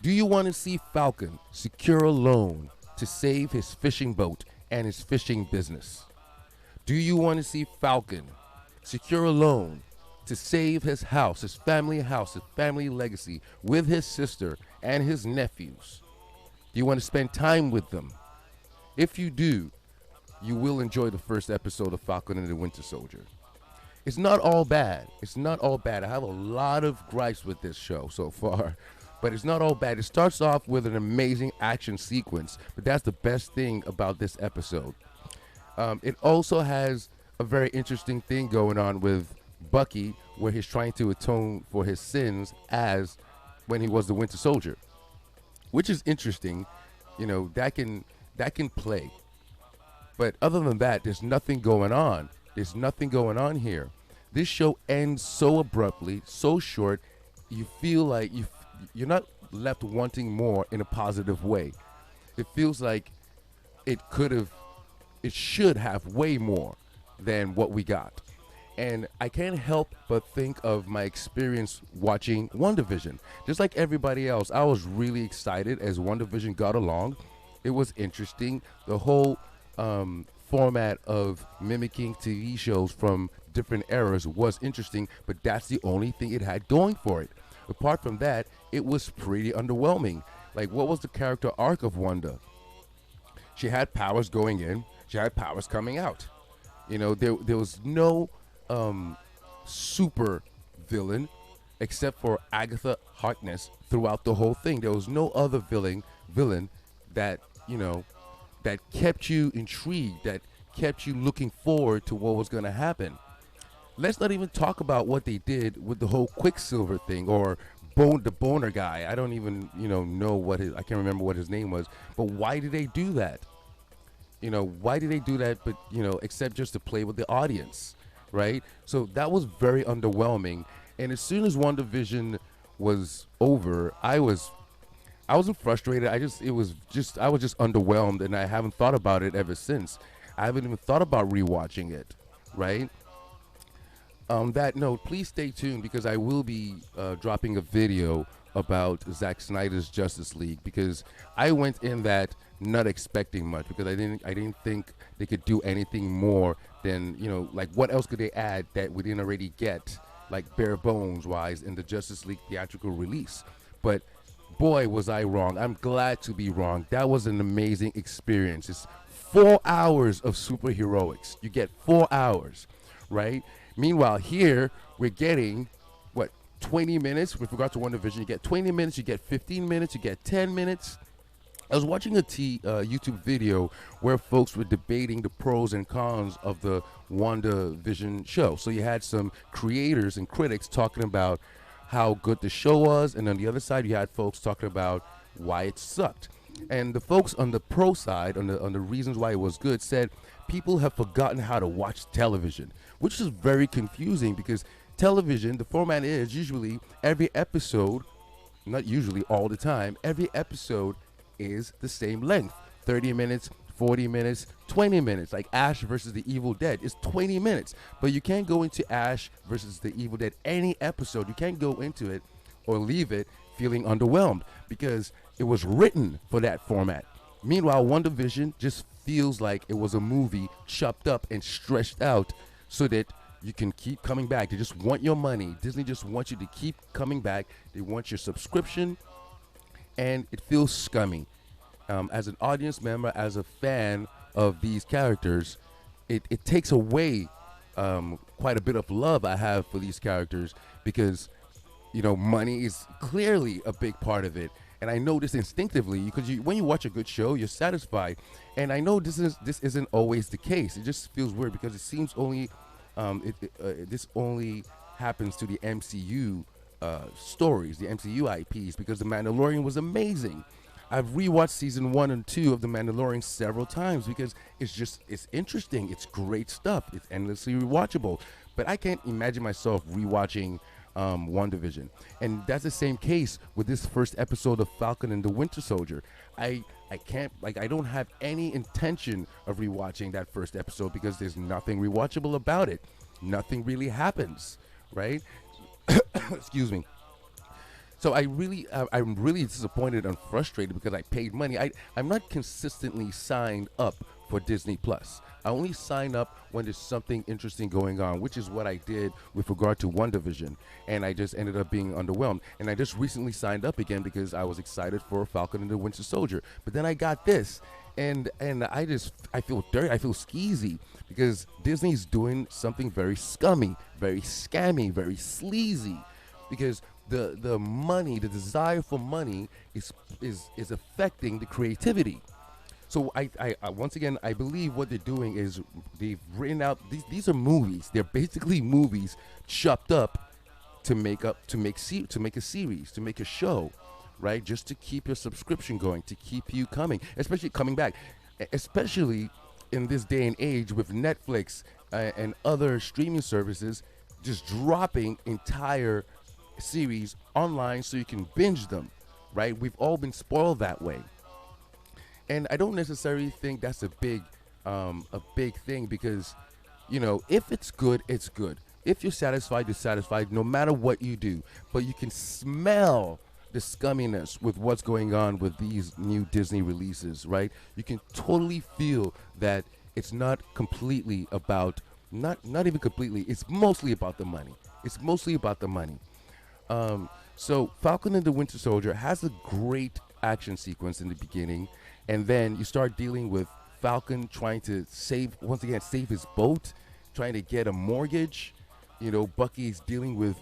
Do you want to see Falcon secure a loan to save his fishing boat and his fishing business? Do you want to see Falcon secure a loan to save his family legacy with his sister and his nephews? Do you want to spend time with them? If you do, you will enjoy the first episode of Falcon and the Winter Soldier. It's not all bad. It's not all bad. I have a lot of gripes with this show so far, but it's not all bad. It starts off with an amazing action sequence, but that's the best thing about this episode. It also has a very interesting thing going on with Bucky, where he's trying to atone for his sins as when he was the Winter Soldier, which is interesting. That can play. But other than that, there's nothing going on. There's nothing going on here. This show ends so abruptly, so short. You feel like you're not left wanting more in a positive way. It feels like it should have way more than what we got. And I can't help but think of my experience watching WandaVision. Just like everybody else, I was really excited as WandaVision got along. It was interesting. The whole format of mimicking TV shows from different eras was interesting, but that's the only thing it had going for it. Apart from that, it was pretty underwhelming. Like, what was the character arc of Wanda? She had powers going in, she had powers coming out. There was no super villain except for Agatha Harkness throughout the whole thing. There was no other villain that that kept you intrigued, that kept you looking forward to what was going to happen. Let's not even talk about what they did with the whole Quicksilver thing, or the Boner guy. I don't even know I can't remember what his name was. But why did they do that? Why did they do that? But except just to play with the audience, right? So that was very underwhelming. And as soon as WandaVision was over, I wasn't frustrated. I was just underwhelmed, and I haven't thought about it ever since. I haven't even thought about rewatching it, right? That note, please stay tuned, because I will be dropping a video about Zack Snyder's Justice League, because I went in that not expecting much, because I didn't think they could do anything more than like, what else could they add that we didn't already get, like bare bones wise, in the Justice League theatrical release. But boy, was I wrong. I'm glad to be wrong. That was an amazing experience. It's 4 hours of superheroics. You get 4 hours, right? Meanwhile, here we're getting 20 minutes. With regard to WandaVision, you get 20 minutes, you get 15 minutes, you get 10 minutes. I was watching a YouTube video where folks were debating the pros and cons of the WandaVision show. So you had some creators and critics talking about how good the show was, and on the other side, you had folks talking about why it sucked. And the folks on the pro side, on the reasons why it was good, said people have forgotten how to watch television, which is very confusing, because television, the format is usually every episode, not usually, all the time, every episode is the same length: 30 minutes, 40 minutes, 20 minutes. Like Ash versus the Evil Dead is 20 minutes. But you can't go into Ash versus the Evil Dead, any episode. You can't go into it or leave it feeling underwhelmed, because it was written for that format. Meanwhile, WandaVision just feels like it was a movie chopped up and stretched out so that you can keep coming back. They just want your money. Disney just wants you to keep coming back. They want your subscription, and it feels scummy. As an audience member, as a fan of these characters, it takes away quite a bit of love I have for these characters, because money is clearly a big part of it. And I know this instinctively, because when you watch a good show, you're satisfied. And I know this isn't always the case. It just feels weird, because it seems only this only happens to the MCU stories, the MCU IPs, because The Mandalorian was amazing. I've rewatched season 1 and 2 of The Mandalorian several times, because it's interesting. It's great stuff. It's endlessly rewatchable. But I can't imagine myself rewatching WandaVision. And that's the same case with this first episode of Falcon and the Winter Soldier. I can't, I don't have any intention of rewatching that first episode, because there's nothing rewatchable about it. Nothing really happens, right? Excuse me. So I'm really disappointed and frustrated because I paid money. I'm not consistently signed up for Disney Plus. I only sign up when there's something interesting going on, which is what I did with regard to One Division, and I just ended up being underwhelmed. And I just recently signed up again because I was excited for Falcon and the Winter Soldier. But then I got this, and I feel dirty. I feel skeezy because Disney's doing something very scummy, very scammy, very sleazy, because the money, the desire for money is affecting the creativity. So I once again I believe what they're doing is they've written out these are movies. They're basically movies chopped up to make a series, to make a show, right? Just to keep your subscription going, to keep you coming, especially coming back, especially in this day and age with Netflix and other streaming services just dropping entire series online so you can binge them, right? We've all been spoiled that way, and I don't necessarily think that's a big thing because, if it's good, it's good. If you're satisfied, you're satisfied, no matter what you do. But you can smell the scumminess with what's going on with these new Disney releases, right? You can totally feel that it's not completely about, not even completely. It's mostly about the money. It's mostly about the money. So Falcon and the Winter Soldier has a great action sequence in the beginning, and then you start dealing with Falcon trying to save his boat, trying to get a mortgage. Bucky's dealing with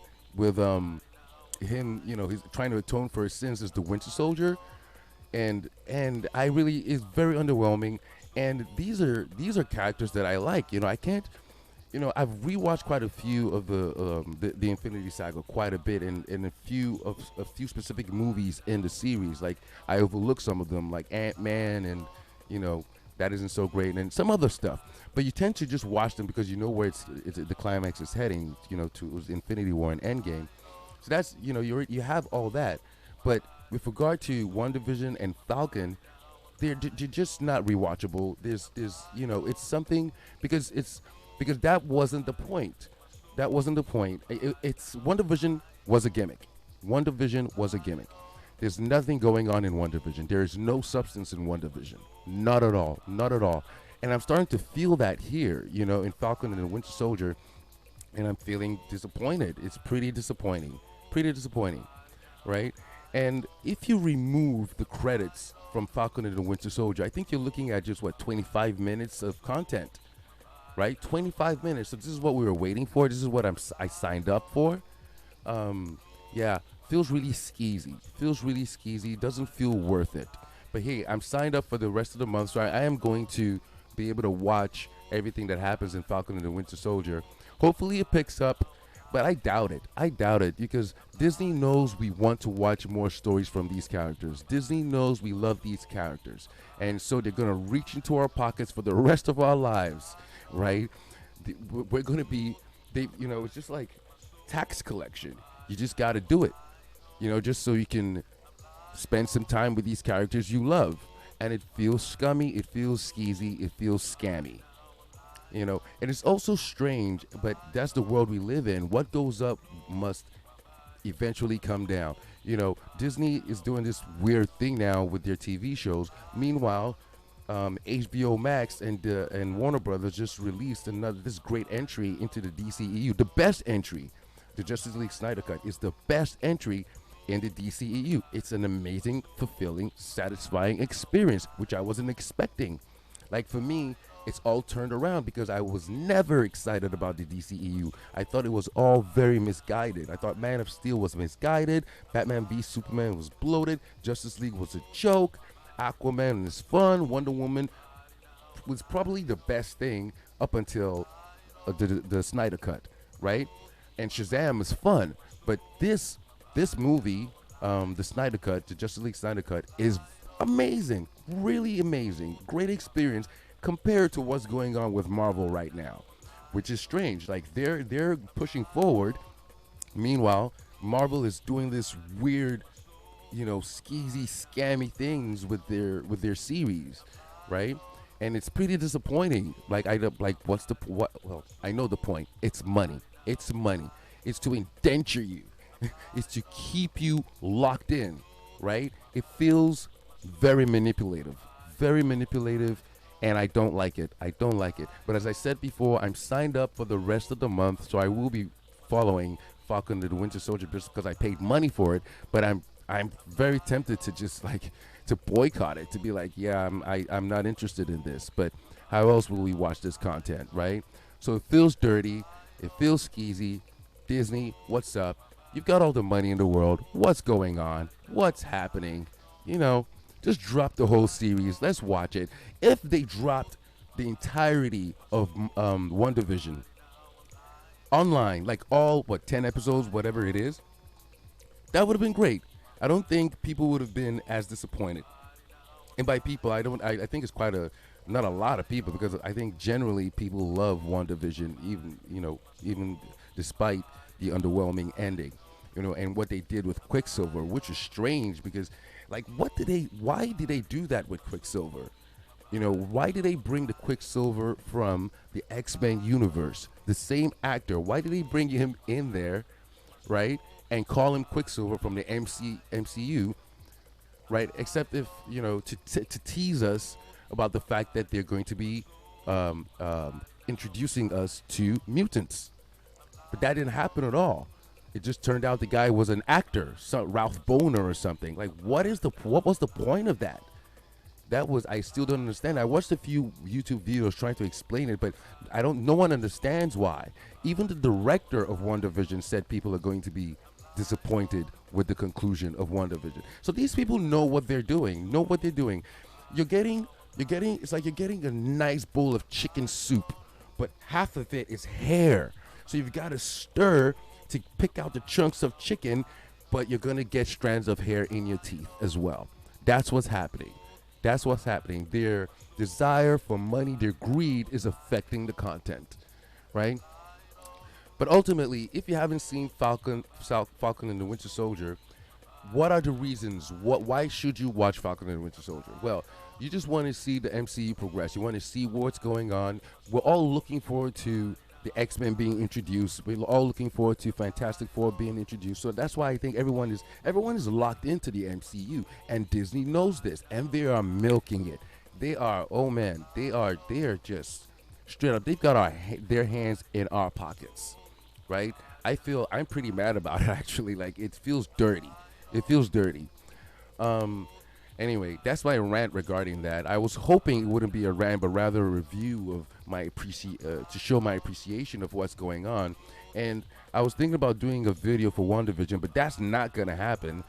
him. He's trying to atone for his sins as the Winter Soldier, and I really is very underwhelming. And these are characters that I like. I can't. I've rewatched quite a few of the Infinity Saga quite a bit, and a few specific movies in the series. Like I overlook some of them, like Ant-Man, and that isn't so great, and some other stuff. But you tend to just watch them because you know where it's the climax is heading. To it was Infinity War and Endgame. So that's you have all that, but with regard to WandaVision and Falcon, they're just not rewatchable. There's it's something because that wasn't the point. That wasn't the point. It's WandaVision was a gimmick. WandaVision was a gimmick. There's nothing going on in WandaVision. There is no substance in WandaVision. Not at all. Not at all. And I'm starting to feel that here, in Falcon and the Winter Soldier, and I'm feeling disappointed. It's pretty disappointing. Pretty disappointing, right? And if you remove the credits from Falcon and the Winter Soldier, I think you're looking at just 25 minutes of content, right? 25 minutes. So this is what we were waiting for. This is what I signed up for. Yeah, feels really skeezy. Feels really skeezy. Doesn't feel worth it. But hey, I'm signed up for the rest of the month, so I am going to be able to watch everything that happens in Falcon and the Winter Soldier. Hopefully it picks up, but I doubt it. I doubt it because Disney knows we want to watch more stories from these characters. Disney knows we love these characters, and so they're going to reach into our pockets for the rest of our lives, right? We're going to be, it's just like tax collection. You just got to do it, just so you can spend some time with these characters you love. And it feels scummy, it feels skeezy, it feels scammy. And it's also strange, but that's the world we live in. What goes up must eventually come down. Disney is doing this weird thing now with their TV shows. Meanwhile, HBO Max and Warner Brothers just released this great entry into the DCEU. The best entry, the Justice League Snyder Cut, is the best entry in the DCEU. It's an amazing, fulfilling, satisfying experience, which I wasn't expecting. Like for me, it's all turned around because I was never excited about the DCEU. I thought it was all very misguided. I thought Man of Steel was misguided, Batman v Superman was bloated, Justice League was a joke, Aquaman is fun, Wonder Woman was probably the best thing up until the Snyder Cut, right? And Shazam is fun, but this movie, the Snyder Cut, the Justice League Snyder Cut, is amazing, really amazing, great experience compared to what's going on with Marvel right now, which is strange. Like they're pushing forward, meanwhile Marvel is doing this weird, skeezy, scammy things with their series, right? And it's pretty disappointing. Like what's the what? Well, I know the point. It's money. It's money. It's to indenture you. is to keep you locked in, right? It feels very manipulative, and I don't like it. I don't like it. But as I said before, I'm signed up for the rest of the month, so I will be following Falcon and the Winter Soldier just because I paid money for it. But I'm very tempted to just like to boycott it, to be like, yeah, I'm not interested in this. But how else will we watch this content, right? So it feels dirty, it feels skeezy. Disney, what's up? You've got all the money in the world. What's going on? What's happening? You know, just drop the whole series. Let's watch it. If they dropped the entirety of WandaVision online, like all, 10 episodes, whatever it is, that would have been great. I don't think people would have been as disappointed. And by people, I think it's quite a, not a lot of people, because I think generally people love WandaVision, even despite the underwhelming ending, and what they did with Quicksilver, which is strange because, like, why did they do that with Quicksilver? Why did they bring the Quicksilver from the X-Men universe, the same actor? Why did they bring him in there, right, and call him Quicksilver from the MCU, right? Except if, to tease us about the fact that they're going to be introducing us to mutants. But that didn't happen at all. It just turned out the guy was an actor, Ralph Boner or something. Like, what was the point of that? I still don't understand. I watched a few YouTube videos trying to explain it, but no one understands why. Even the director of WandaVision said people are going to be disappointed with the conclusion of WandaVision. So these people know what they're doing. It's like you're getting a nice bowl of chicken soup, but half of it is hair. So you've got to stir to pick out the chunks of chicken, but you're going to get strands of hair in your teeth as well. That's what's happening. Their desire for money, their greed is affecting the content, right? But ultimately, if you haven't seen Falcon and the Winter Soldier, what are the reasons? Why should you watch Falcon and the Winter Soldier? Well, you just want to see the MCU progress. You want to see what's going on. We're all looking forward to the X-Men being introduced. We're all looking forward to Fantastic Four being introduced. So that's why I think everyone is locked into the MCU, and Disney knows this, and they are milking it. They are just straight up. They've got their hands in our pockets, right? I'm pretty mad about it, actually. Like, it feels dirty. Anyway, that's my rant regarding that. I was hoping it wouldn't be a rant, but rather a review of to show my appreciation of what's going on. And I was thinking about doing a video for WandaVision, but that's not gonna happen,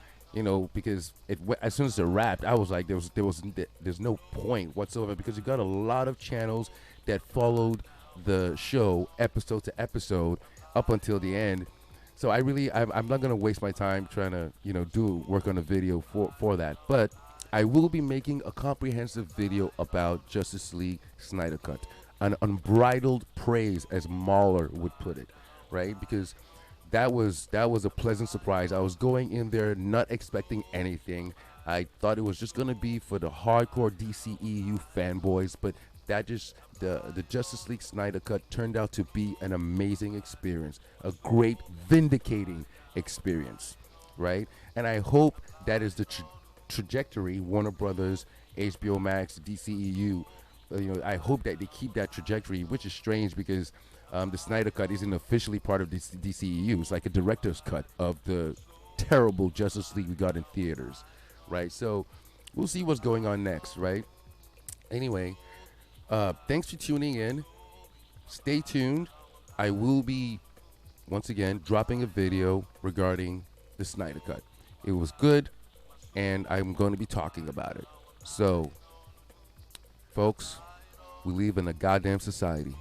because as soon as it wrapped, I was like, there's no point whatsoever, because you got a lot of channels that followed the show episode to episode up until the end. So I'm not gonna waste my time trying to work on a video for that, but I will be making a comprehensive video about Justice League Snyder Cut, an unbridled praise, as Mahler would put it, right? Because that was a pleasant surprise. I was going in there not expecting anything. I thought it was just gonna be for the hardcore DCEU fanboys, but the Justice League Snyder Cut turned out to be an amazing experience, a great vindicating experience, right? And I hope that is the trajectory Warner Brothers, HBO Max, DCEU. I hope that they keep that trajectory, which is strange because the Snyder Cut isn't officially part of DCEU. It's like a director's cut of the terrible Justice League we got in theaters, right? So we'll see what's going on next, right? Anyway, thanks for tuning in. Stay tuned. I will be, once again, dropping a video regarding the Snyder Cut. It was good, and I'm going to be talking about it. So, folks, we live in a goddamn society.